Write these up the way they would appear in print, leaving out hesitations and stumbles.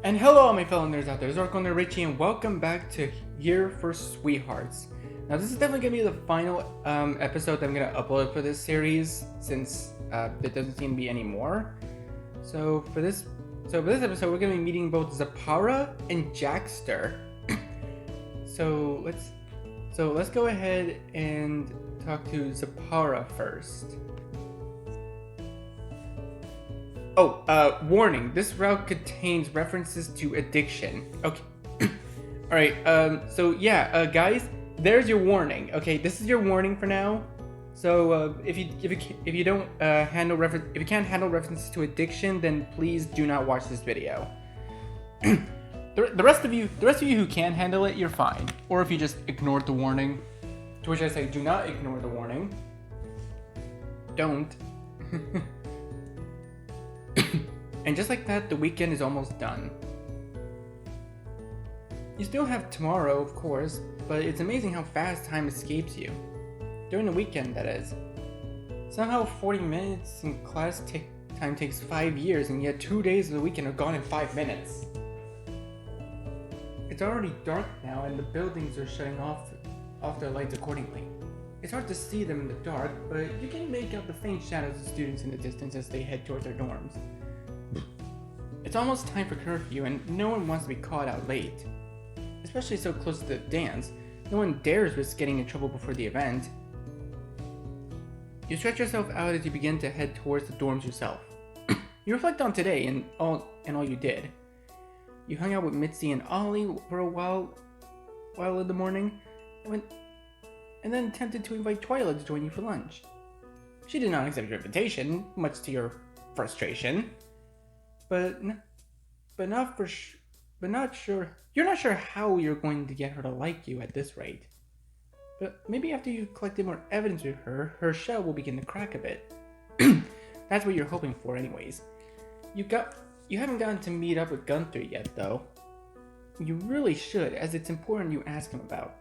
And hello all my fellow nerds out there, it's Orko Nerd Richie and welcome back to Here for Sweethearts. Now this is definitely going to be the final episode that I'm going to upload for this series since there doesn't seem to be any more. So for this episode we're going to be meeting both Zapara and Jackster. so let's go ahead and talk to Zapara first. Oh, warning, this route contains references to addiction. Okay. Alright, guys, there's your warning. Okay, this is your warning for now. So, if you can't handle references to addiction, then please do not watch this video. the rest of you who can handle it, you're fine. Or if you just ignored the warning, to which I say do not ignore the warning. Don't. And just like that, the weekend is almost done. You still have tomorrow, of course, but it's amazing how fast time escapes you. During the weekend, that is. Somehow 40 minutes in class time takes 5 years, and yet 2 days of the weekend are gone in 5 minutes. It's already dark now, and the buildings are shutting off their lights accordingly. It's hard to see them in the dark, but you can make out the faint shadows of students in the distance as they head towards their dorms. It's almost time for curfew, and no one wants to be caught out late. Especially so close to the dance, no one dares risk getting in trouble before the event. You stretch yourself out as you begin to head towards the dorms yourself. You reflect on today and all you did. You hung out with Mitzi and Ollie for a while in the morning, and then attempted to invite Twilight to join you for lunch. She did not accept your invitation, much to your frustration. But not sure. You're not sure how you're going to get her to like you at this rate. But maybe after you've collected more evidence with her shell will begin to crack a bit. That's what you're hoping for, anyways. You haven't gotten to meet up with Gunther yet, though. You really should, as it's important you ask him about.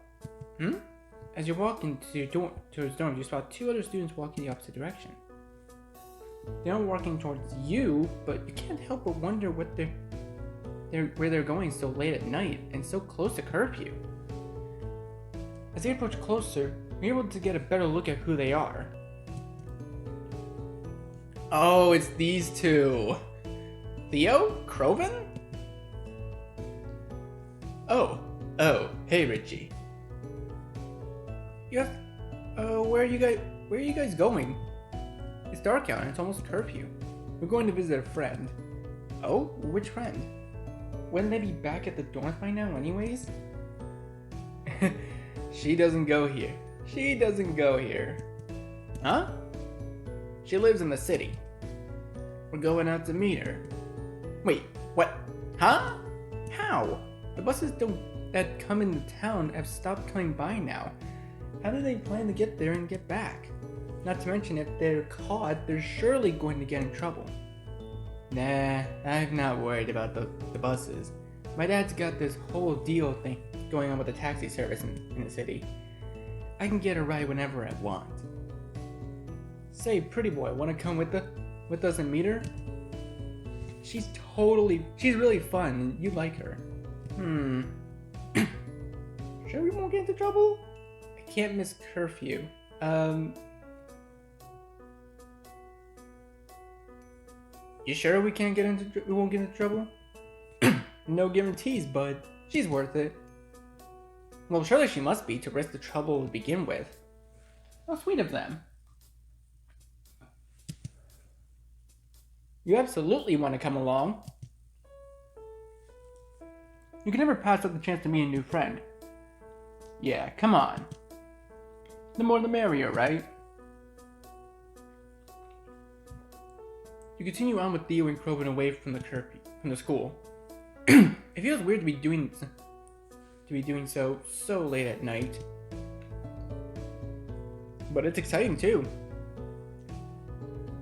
As you walk to his dorm, you spot 2 other students walking the opposite direction. They aren't walking towards you, but you can't help but wonder where they're going so late at night and so close to curfew. As they approach closer, you're able to get a better look at who they are. Oh, it's these 2. Theo? Crowven? Oh, hey Richie. Where are you guys going? It's dark out and it's almost curfew. We're going to visit a friend. Oh? Which friend? Wouldn't they be back at the dorms by now anyways? She doesn't go here. Huh? She lives in the city. We're going out to meet her. Wait, what? Huh? How? The buses that come into town have stopped coming by now. How do they plan to get there and get back? Not to mention, if they're caught, they're surely going to get in trouble. Nah, I'm not worried about the buses. My dad's got this whole deal thing going on with the taxi service in the city. I can get a ride whenever I want. Say, pretty boy, want to come with us and meet her? She's really fun. You like her. Sure we won't get into trouble? I can't miss curfew. You sure we won't get into trouble? No guarantees, but she's worth it. Well, surely she must be to risk the trouble to begin with. How sweet of them. You absolutely want to come along. You can never pass up the chance to meet a new friend. Yeah, come on. The more the merrier, right? You continue on with Theo and Crowven away from the school. It feels weird to be doing so late at night. But it's exciting too.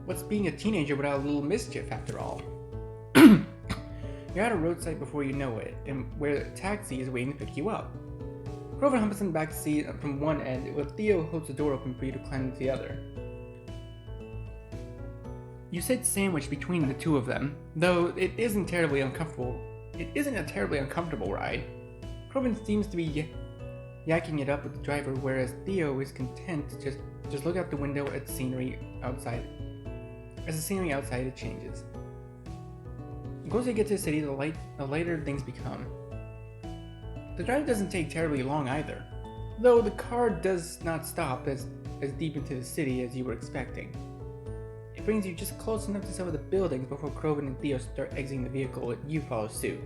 What's being a teenager without a little mischief after all? You're at a roadside before you know it, and where a taxi is waiting to pick you up. Crowven humps in the back seat from one end, while Theo holds the door open for you to climb into the other. You sit sandwiched between the two of them, though it isn't terribly uncomfortable it isn't a terribly uncomfortable ride. Crowven seems to be yakking it up with the driver, whereas Theo is content to just look out the window at the scenery outside. As the scenery outside it changes. The closer you get to the city, the lighter things become. The drive doesn't take terribly long either, though the car does not stop as deep into the city as you were expecting. It brings you just close enough to some of the buildings before Crowven and Theo start exiting the vehicle and you follow suit.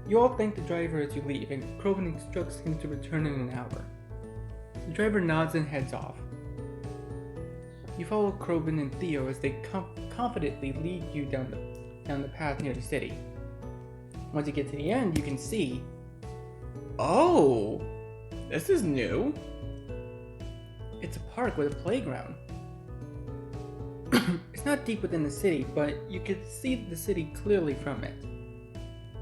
You all thank the driver as you leave, and Crowven instructs him to return in an hour. The driver nods and heads off. You follow Crowven and Theo as they confidently lead you down the path near the city. Once you get to the end, you can see... Oh! This is new! It's a park with a playground. It's not deep within the city, but you can see the city clearly from it.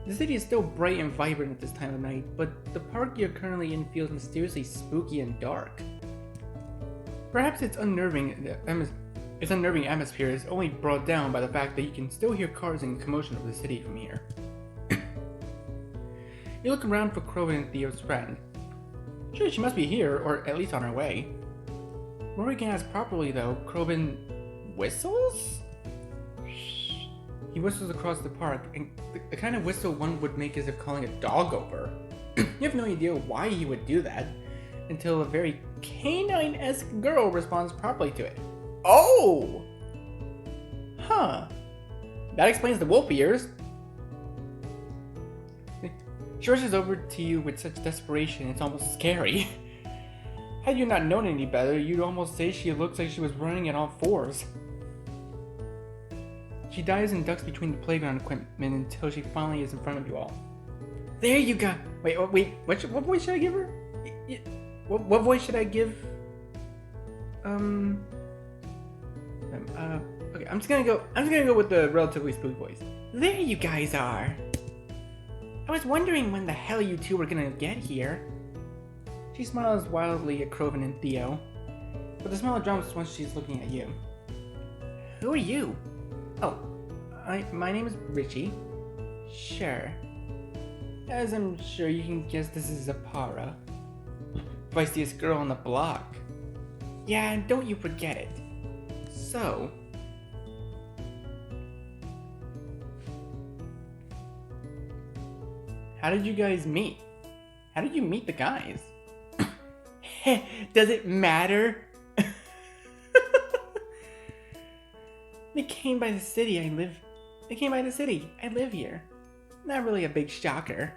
The city is still bright and vibrant at this time of night, but the park you're currently in feels mysteriously spooky and dark. Perhaps its unnerving atmosphere is only brought down by the fact that you can still hear cars and commotion of the city from here. You look around for Crowven and Theo's friend. Sure, she must be here, or at least on her way. Before we can ask properly though, Crowven whistles? He whistles across the park, and the kind of whistle one would make as if calling a dog over. You have no idea why he would do that, until a very canine-esque girl responds properly to it. Oh! Huh. That explains the wolf ears. She rushes over to you with such desperation, it's almost scary. Had you not known any better, you'd almost say she looks like she was running on all fours. She dives and ducks between the playground equipment until she finally is in front of you all. There you go! Wait, what voice should I give her? What voice should I give? Okay, I'm just gonna go with the relatively spooky voice. There you guys are! I was wondering when the hell you two were gonna get here. She smiles wildly at Crowven and Theo, but the smile drops once she's looking at you. Who are you? Oh, my name is Richie. Sure. As I'm sure you can guess, this is Zapara. Feistiest girl on the block. Yeah, and don't you forget it. So... how did you guys meet? How did you meet the guys? Does it matter? They came by the city. I live here. Not really a big shocker.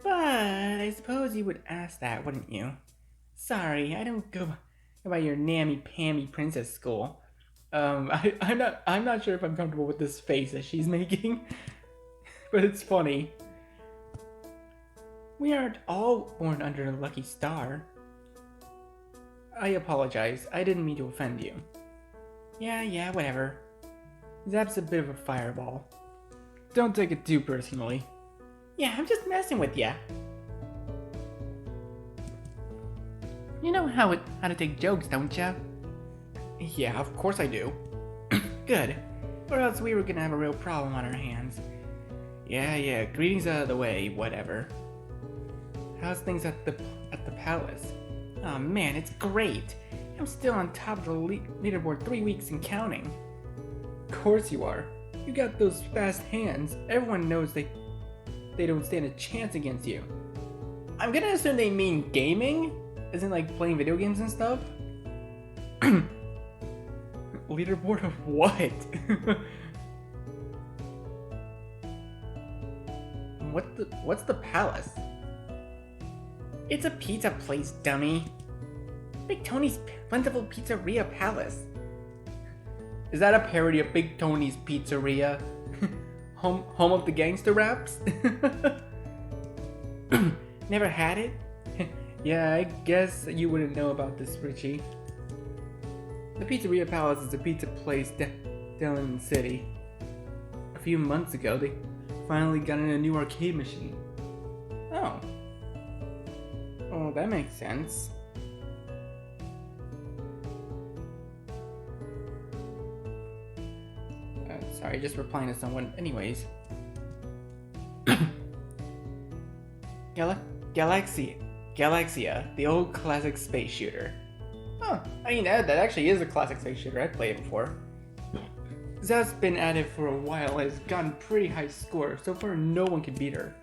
But I suppose you would ask that, wouldn't you? Sorry, I don't go by your nammy-pammy princess school. I'm not sure if I'm comfortable with this face that she's making. But it's funny. We aren't all born under a lucky star. I apologize. I didn't mean to offend you. Yeah, whatever. Zap's a bit of a fireball. Don't take it too personally. Yeah, I'm just messing with ya. You know how to take jokes, don't ya? Yeah, of course I do. Good. Or else we were gonna have a real problem on our hands. Yeah, greetings out of the way, whatever. How's things at the palace? Oh man, it's great. I'm still on top of the leaderboard 3 weeks and counting. Of course you are. You got those fast hands. Everyone knows they don't stand a chance against you. I'm gonna assume they mean gaming? As in like playing video games and stuff? Leaderboard of what? What's the palace? It's a pizza place, dummy. Big Tony's Plentiful Pizzeria Palace. Is that a parody of Big Tony's Pizzeria? home of the gangster raps? Never had it? Yeah, I guess you wouldn't know about this, Richie. The Pizzeria Palace is a pizza place down in the city. A few months ago, they finally got in a new arcade machine. Oh. Oh, that makes sense. Sorry, just replying to someone. Anyways. Galaxia, the old classic space shooter. Huh, I mean, that actually is a classic space shooter. I've played it before. Zaz's been at it for a while and has gotten pretty high score. So far, no one can beat her.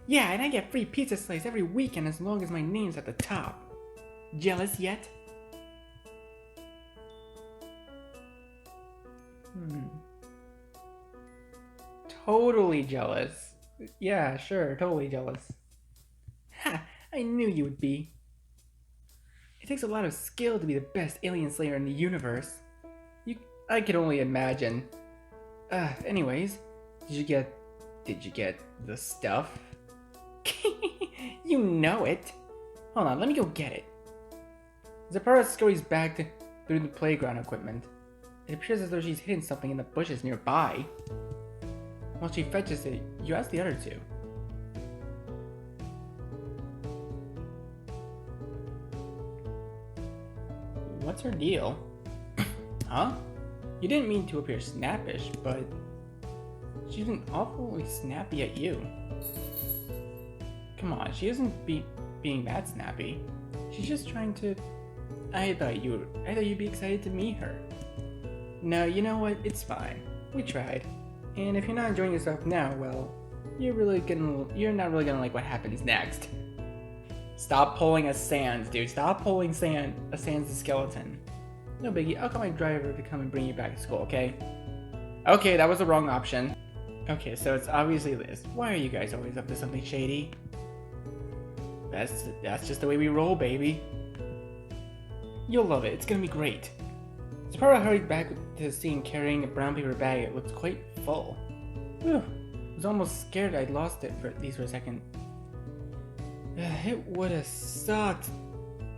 Yeah, and I get free pizza slice every weekend as long as my name's at the top. Jealous yet? Totally jealous. Yeah, sure, totally jealous. Ha! I knew you would be. It takes a lot of skill to be the best alien slayer in the universe. I could only imagine. Anyways, did you get the stuff? You know it. Hold on, let me go get it. Zepara scurries back through the playground equipment. It appears as though she's hidden something in the bushes nearby. While she fetches it, you ask the other two. What's her deal? Huh? You didn't mean to appear snappish, but she's been awfully snappy at you. Come on, she isn't being that snappy. She's just trying to... I thought you'd be excited to meet her. No, you know what? It's fine. We tried. And if you're not enjoying yourself now, well, you're not really gonna like what happens next. Stop pulling a Sans, dude. Stop pulling a Sans the skeleton. No biggie, I'll call my driver to come and bring you back to school, okay? Okay, that was the wrong option. Okay, so it's obviously Liz. Why are you guys always up to something shady? That's just the way we roll, baby. You'll love it. It's gonna be great. Zepara hurried back to the scene carrying a brown paper bag. It looked quite full. Whew. I was almost scared I'd lost it for a second. It would have sucked.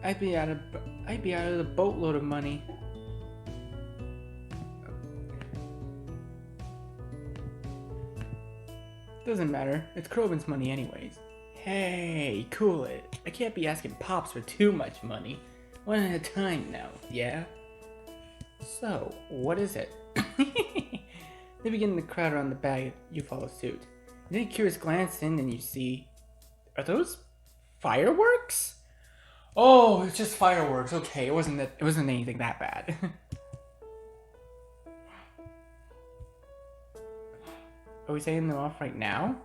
I'd be out of the boatload of money. Doesn't matter. It's Crowven's money anyways. Hey, cool it. I can't be asking Pops for too much money. One at a time now, yeah? So, what is it? They begin to crowd around the bag. You follow suit. You take a curious glance in and you see... Are those fireworks? Oh, it's just fireworks. Okay, it wasn't anything that bad. Are we setting them off right now?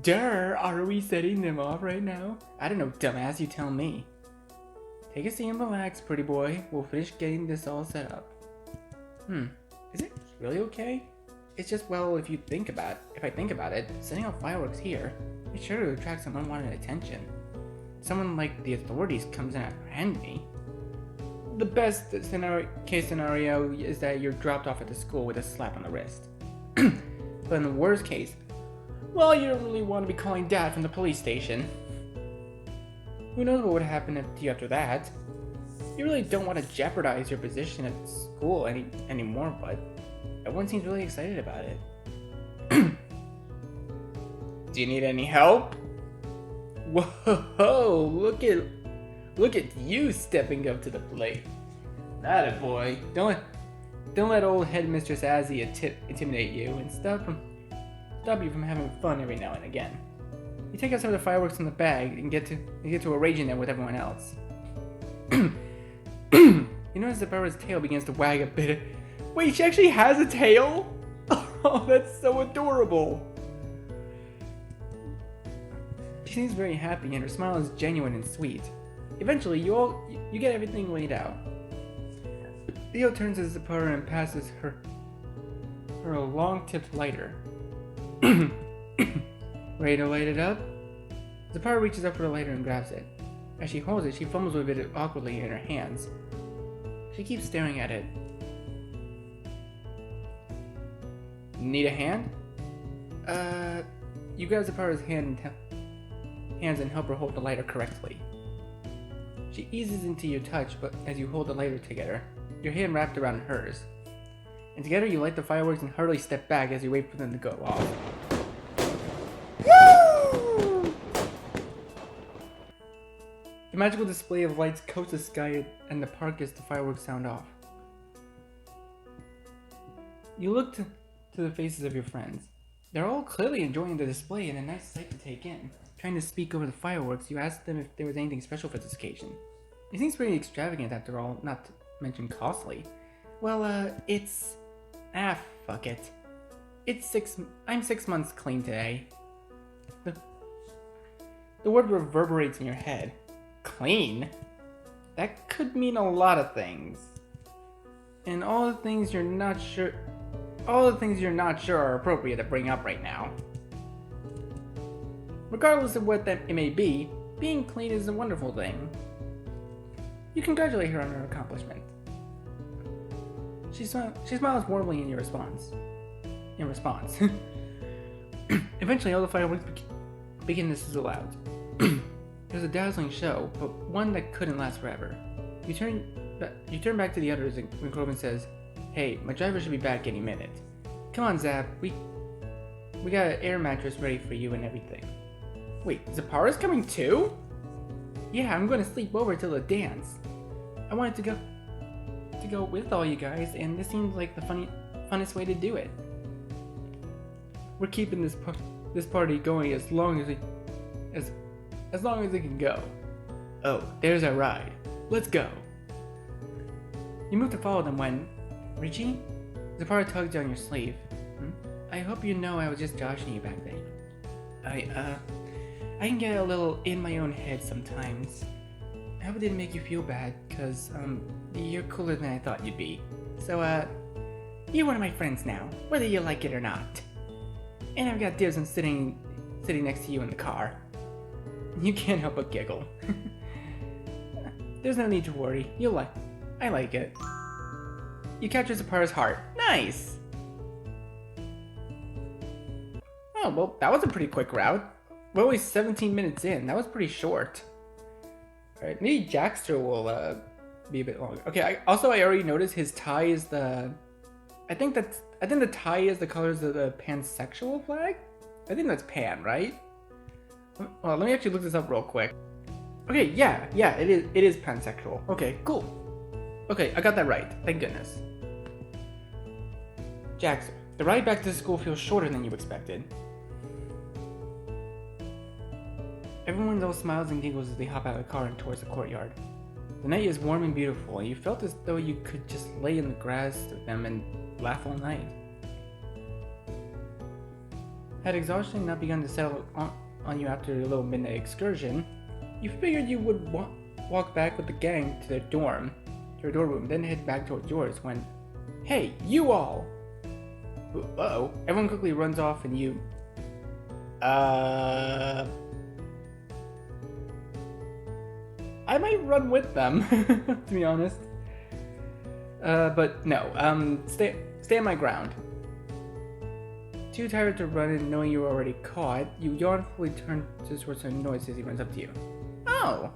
Durr, are we setting them off right now? I don't know, dumbass, you tell me. Take a seat and relax, pretty boy. We'll finish getting this all set up. Is it really okay? It's just, well, if I think about it, setting off fireworks here, it's sure to attract some unwanted attention. Someone like the authorities comes and apprehend me. The best case scenario is that you're dropped off at the school with a slap on the wrist. But in the worst case, well, you don't really want to be calling Dad from the police station. Who knows what would happen to you after that? You really don't want to jeopardize your position at school anymore, but everyone seems really excited about it. Do you need any help? Whoa! Look at you stepping up to the plate. That a boy. Don't let old headmistress Azzy intimidate you and stop you from having fun every now and again. You take out some of the fireworks in the bag and get to arranging them with everyone else. You notice that Barbara's tail begins to wag a bit. Wait, she actually has a tail? Oh, that's so adorable. She seems very happy and her smile is genuine and sweet. Eventually, you get everything laid out. Theo turns to Zepara and passes her a long-tipped lighter. Ready to light it up? Zepara reaches up for the lighter and grabs it. As she holds it, she fumbles with it awkwardly in her hands. She keeps staring at it. Need a hand? You grab Zepara's hands and help her hold the lighter correctly. She eases into your touch, but as you hold the lighter together, your hand wrapped around hers. And together you light the fireworks and hurriedly step back as you wait for them to go off. Woo! The magical display of lights coats the sky and the park as the fireworks sound off. You look to the faces of your friends. They're all clearly enjoying the display and a nice sight to take in. Trying to speak over the fireworks, you asked them if there was anything special for this occasion. It seems pretty extravagant after all, not to mention costly. Well, it's... fuck it. I'm 6 months clean today. The word reverberates in your head. Clean? That could mean a lot of things. And all the things you're not sure are appropriate to bring up right now. Regardless of what it may be, being clean is a wonderful thing. You congratulate her on her accomplishment. She smiles warmly in response. Eventually, all the fireworks begin to sizzle out. It was a dazzling show, but one that couldn't last forever. You turn back to the others when Crowven says, "Hey, my driver should be back any minute. Come on, Zap. We got an air mattress ready for you and everything." Wait, Zapara's coming too? Yeah, I'm going to sleep over till the dance. I wanted to go with all you guys, and this seems like the funnest way to do it. We're keeping this party going as long as it can go. Oh, there's our ride. Let's go. You move to follow them when... Richie? Zapara tugs on your sleeve. I hope you know I was just joshing you back then. I can get a little in my own head sometimes. I hope it didn't make you feel bad, cause, you're cooler than I thought you'd be. So, you're one of my friends now, whether you like it or not. And I've got dibs on sitting next to you in the car. You can't help but giggle. There's no need to worry. I like it. You capture Zapara's heart. Nice! Oh, well, that was a pretty quick route. We're only 17 minutes in. That was pretty short. Alright, maybe Jackster will be a bit longer. Okay, I already noticed his tie is the... I think the tie is the colors of the pansexual flag? I think that's pan, right? Well, let me actually look this up real quick. Okay, yeah, it is pansexual. Okay, cool. Okay, I got that right. Thank goodness. Jackson, the ride back to school feels shorter than you expected. Everyone else smiles and giggles as they hop out of the car and towards the courtyard. The night is warm and beautiful, and you felt as though you could just lay in the grass with them and laugh all night. Had exhaustion not begun to settle on you after your little midnight excursion, you figured you would walk back with the gang to their dorm room, then head back towards yours when... Hey, you all! Uh-oh. Everyone quickly runs off and you... I might run with them, to be honest. But no, stay my ground. Too tired to run and knowing you were already caught, you yawnfully turn to towards some noise as he runs up to you. Oh!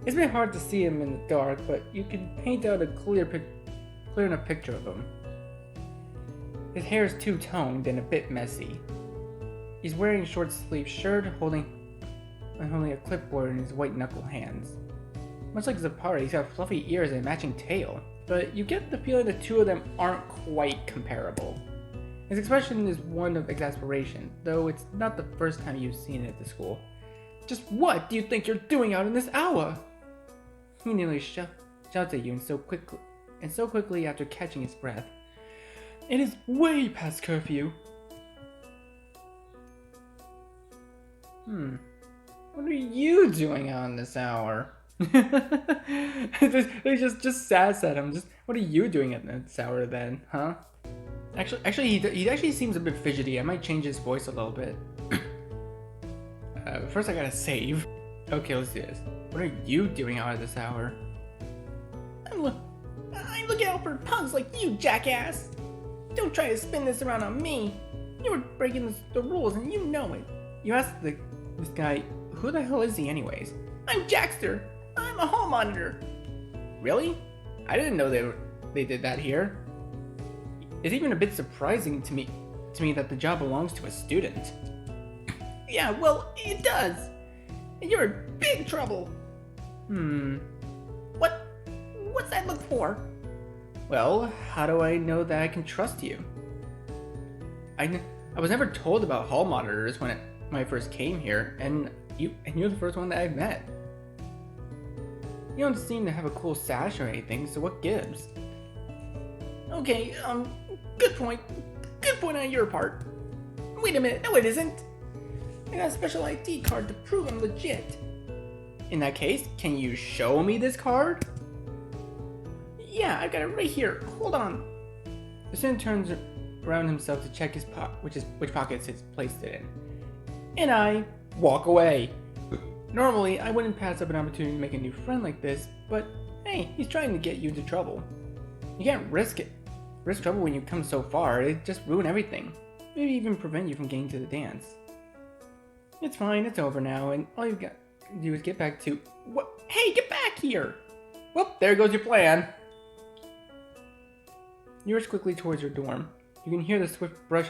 It's been hard to see him in the dark, but you can paint out a clear enough picture of him. His hair is two-toned and a bit messy. He's wearing a short-sleeved shirt, holding a clipboard in his white-knuckle hands. Much like Zapara, he's got fluffy ears and a matching tail, but you get the feeling the two of them aren't quite comparable. His expression is one of exasperation, though it's not the first time you've seen it at the school. Just what do you think you're doing out in this hour? He nearly shouts at you and so quickly after catching his breath. It is way past curfew. What are you doing out in this hour? They just sass at him. What are you doing at this hour then, huh? Actually, he actually seems a bit fidgety. I might change his voice a little bit. First I gotta save. Okay, let's do this. What are you doing out at this hour? I'm looking out for punks like you, jackass! Don't try to spin this around on me! You were breaking the rules and you know it. You asked this guy, who the hell is he anyways? I'm Jackster! I'm a hall monitor! Really? I didn't know they did that here. It's even a bit surprising to me that the job belongs to a student. Yeah, well, it does! And you're in big trouble! What's that look for? Well, how do I know that I can trust you? I I was never told about hall monitors when I first came here, and you're the first one that I've met. You don't seem to have a cool sash or anything, so what gives? Okay, good point. Good point on your part. Wait a minute, no it isn't. I got a special ID card to prove I'm legit. In that case, can you show me this card? Yeah, I got it right here. Hold on. The student turns around himself to check his which pockets he's placed it in. And I walk away. Normally, I wouldn't pass up an opportunity to make a new friend like this, but hey, he's trying to get you into trouble. You can't risk trouble when you come so far. It'd just ruin everything. Maybe even prevent you from getting to the dance. It's fine, it's over now, and all you've got to do is get back to... What? Hey, get back here! Well, there goes your plan. You rush quickly towards your dorm. You can hear the swift brush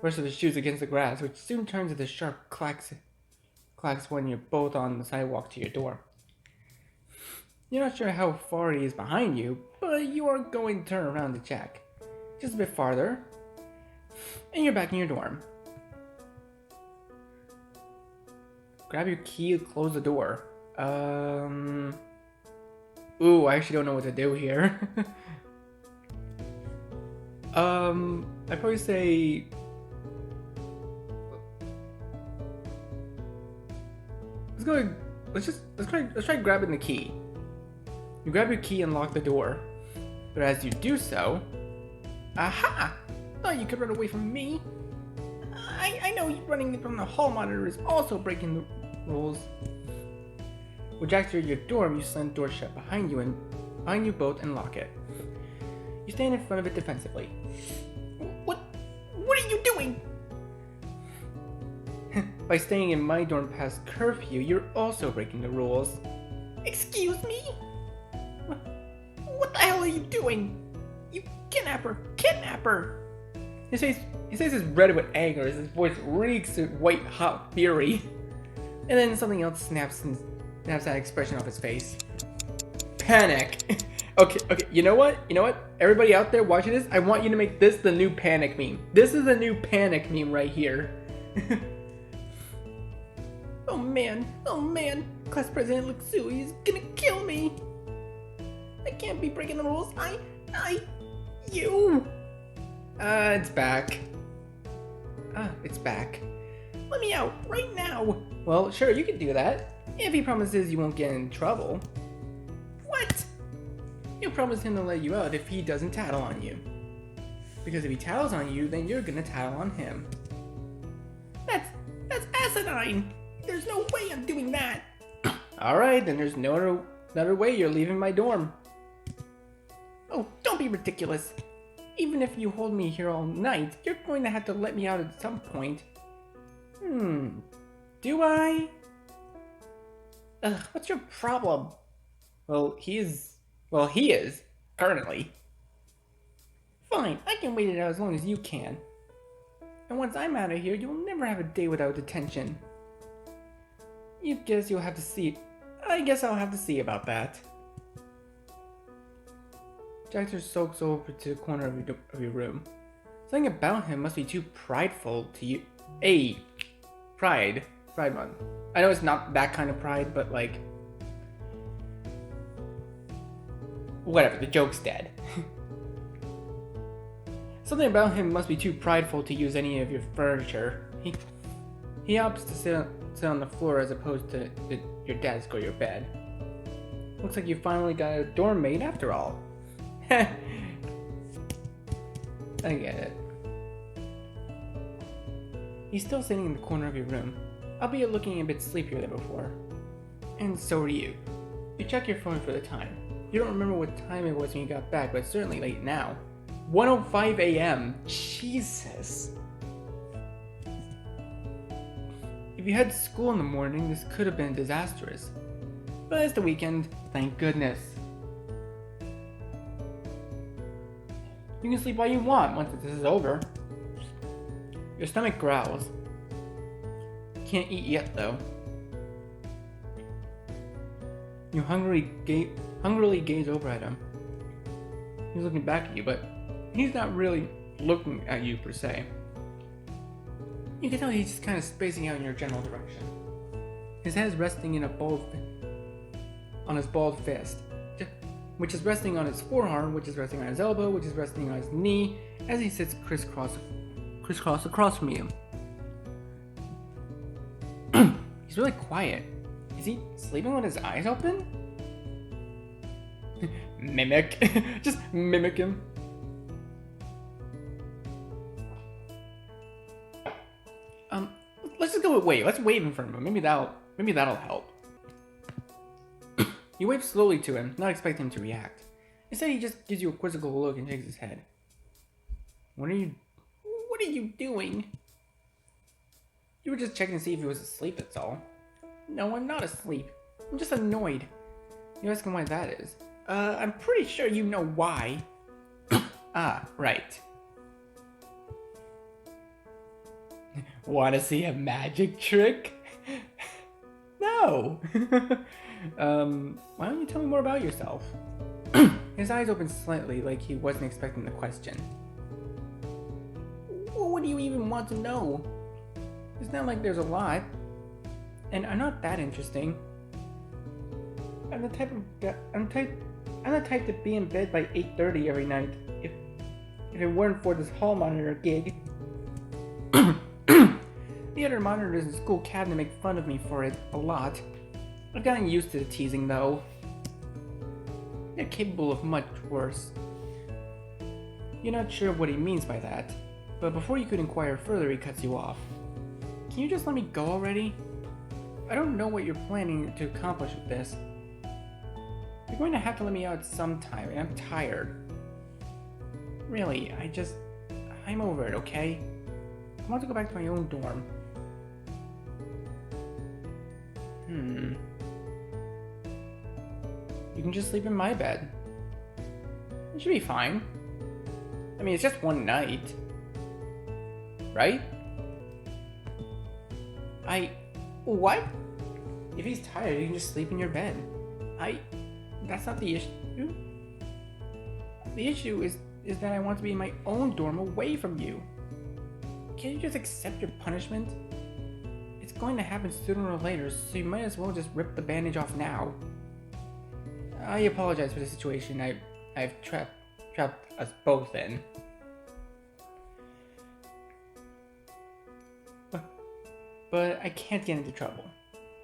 of his shoes against the grass, which soon turns into sharp clacks when you're both on the sidewalk to your door. You're not sure how far he is behind you, but you are going to turn around to check. Just a bit farther, and you're back in your dorm. Grab your key and close the door. Ooh, I actually don't know what to do here. I'd probably say... Let's try grabbing the key. You grab your key and lock the door. But as you do so... Aha! Thought you could run away from me. I know running from the hall monitor is also breaking the rules. With Jack to your dorm, you slam the door shut behind you both and lock it. You stand in front of it defensively. What are you doing? By staying in my dorm past curfew, you're also breaking the rules. Excuse me? What the hell are you doing? You kidnapper! His face is red with anger as his voice reeks with white hot fury. And then something else snaps that expression off his face. Panic! Okay, you know what? Everybody out there watching this, I want you to make this the new panic meme. This is the new panic meme right here. Oh man, Class President Luxui is gonna kill me. I can't be breaking the rules. You. It's back. It's back. Let me out right now. Well, sure, you can do that. If he promises you won't get in trouble. What? You promise him to let you out if he doesn't tattle on you. Because if he tattles on you, then you're gonna tattle on him. That's asinine. There's no way I'm doing that. Alright, then there's no other way you're leaving my dorm. Oh, don't be ridiculous. Even if you hold me here all night, you're going to have to let me out at some point. Do I? What's your problem? Well, he is, currently. Fine, I can wait it out as long as you can. And once I'm out of here, you'll never have a day without detention. I guess I'll have to see about that. Jaxter soaks over to the corner of your room. Something about him must be too prideful to you. Hey, pride one. I know it's not that kind of pride, but like, whatever. The joke's dead. Something about him must be too prideful to use any of your furniture. He opts to sit on the floor as opposed to your desk or your bed. Looks like you finally got a dorm mate after all. I get it. He's still sitting in the corner of your room, albeit looking a bit sleepier than before. And so are you. You check your phone for the time. You don't remember what time it was when you got back, but it's certainly late now. 1:05 a.m. Jesus. If you had school in the morning, this could have been disastrous. But it's the weekend, thank goodness. You can sleep all you want once this is over. Your stomach growls. Can't eat yet though. You hungrily gaze over at him. He's looking back at you, but he's not really looking at you per se. You can tell he's just kind of spacing out in your general direction. His head is resting in on his bald fist, which is resting on his forearm, which is resting on his elbow, which is resting on his knee, as he sits crisscross across from you. He's really quiet. Is he sleeping with his eyes open? Mimic. Just mimic him. Let's just go with wave. Let's wave in front of him. Maybe that'll help. You wave slowly to him, not expecting him to react. Instead, he just gives you a quizzical look and shakes his head. What are you doing? You were just checking to see if he was asleep, that's all. No, I'm not asleep. I'm just annoyed. You're asking why that is. I'm pretty sure you know why. Ah, right. Wanna see a magic trick? No! Why don't you tell me more about yourself? His eyes opened slightly, like he wasn't expecting the question. What do you even want to know? It's not like there's a lot. And I'm not that interesting. I'm the type to be in bed by 8:30 every night. If it weren't for this hall monitor gig. The other monitors in school cabinet make fun of me for it a lot. I've gotten used to the teasing though. They're capable of much worse. You're not sure what he means by that, but before you could inquire further, he cuts you off. Can you just let me go already? I don't know what you're planning to accomplish with this. You're going to have to let me out sometime, and I'm tired. Really, I'm over it, okay? I want to go back to my own dorm. You can just sleep in my bed. It should be fine. I mean, it's just one night. Right? What? If he's tired, you can just sleep in your bed. That's not the issue. The issue is that I want to be in my own dorm away from you. Can't you just accept your punishment? It's going to happen sooner or later, so you might as well just rip the bandage off now. I apologize for the situation I've trapped us both in. But I can't get into trouble.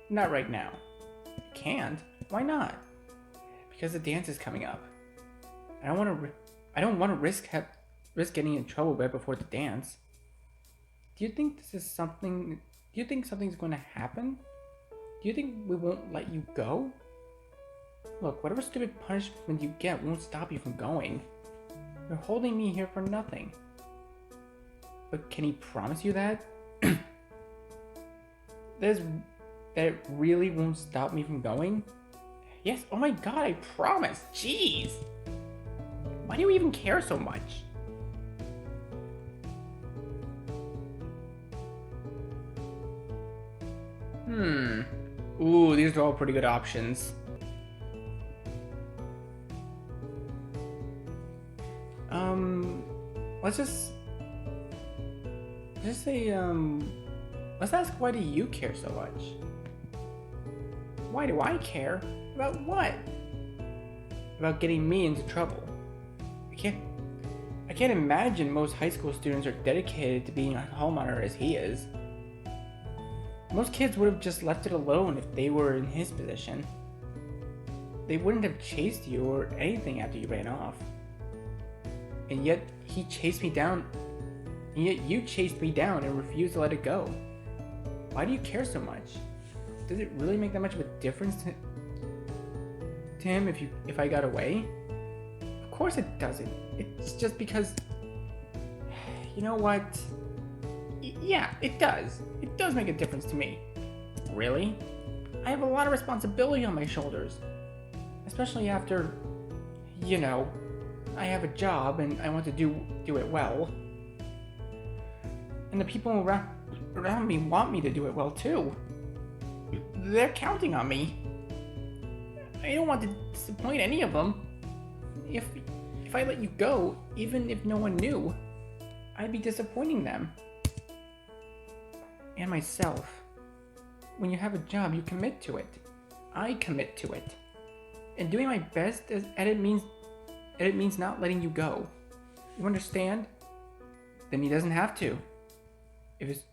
Not right now. Can't? Why not? Because the dance is coming up. I don't want to risk getting in trouble right before the dance. Do you think something's going to happen? Do you think we won't let you go? Look, whatever stupid punishment you get won't stop you from going. You're holding me here for nothing. But can he promise you that? That it really won't stop me from going? Yes, oh my god, I promise. Jeez. Why do you even care so much? Ooh, these are all pretty good options. Let's ask, why do you care so much? Why do I care? About what? About getting me into trouble. I can't imagine most high school students are dedicated to being a hall monitor as he is. Most kids would have just left it alone if they were in his position. They wouldn't have chased you or anything after you ran off. And yet he chased me down. And yet you chased me down and refused to let it go. Why do you care so much? Does it really make that much of a difference to him if I got away? Of course it doesn't. It's just because... You know what? Yeah, it does. It does make a difference to me. Really? I have a lot of responsibility on my shoulders. Especially after, you know, I have a job and I want to do it well. And the people around me want me to do it well too. They're counting on me. I don't want to disappoint any of them. If I let you go, even if no one knew, I'd be disappointing them. and myself. When you have a job, you commit to it. I commit to it. And doing my best at it means not letting you go. You understand? Then he doesn't have to. If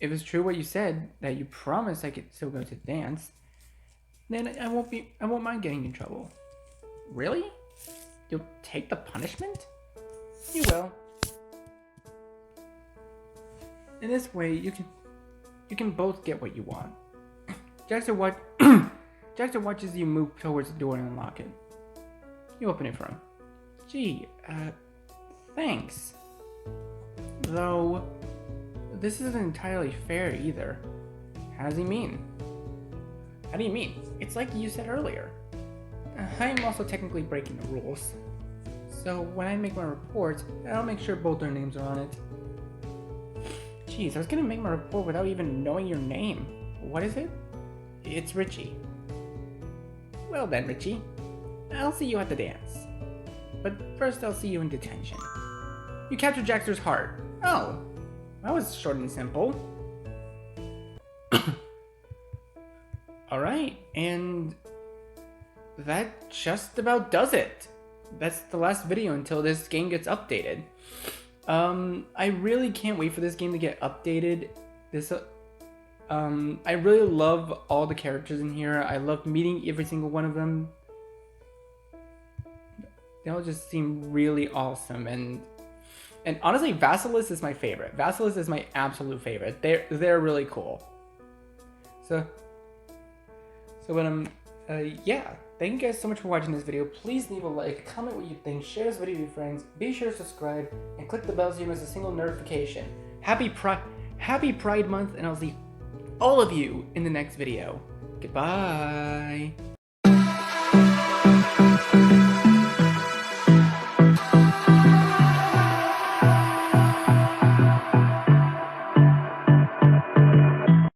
it's true what you said, that you promised I could still go to dance, then I won't mind getting in trouble. Really? You'll take the punishment? You will. In this way, you can both get what you want. Jackson watches you move towards the door and unlock it. You open it for him. Gee, thanks. Though, this isn't entirely fair either. How does he mean? How do you mean? It's like you said earlier. I am also technically breaking the rules. So when I make my report, I'll make sure both their names are on it. Jeez, I was gonna make my report without even knowing your name. What is it? It's Richie. Well then, Richie. I'll see you at the dance. But first I'll see you in detention. You captured Jaxter's heart. Oh, that was short and simple. Alright, and that just about does it. That's the last video until this game gets updated. I really can't wait for this game to get updated. I really love all the characters in here. I love meeting every single one of them. They all just seem really awesome, and honestly, Vasilis is my favorite. Vasilis is my absolute favorite. They're really cool. Yeah. Thank you guys so much for watching this video. Please leave a like, comment what you think, share this video with your friends, be sure to subscribe, and click the bell so you miss a single notification. Happy Pride Month, and I'll see all of you in the next video. Goodbye.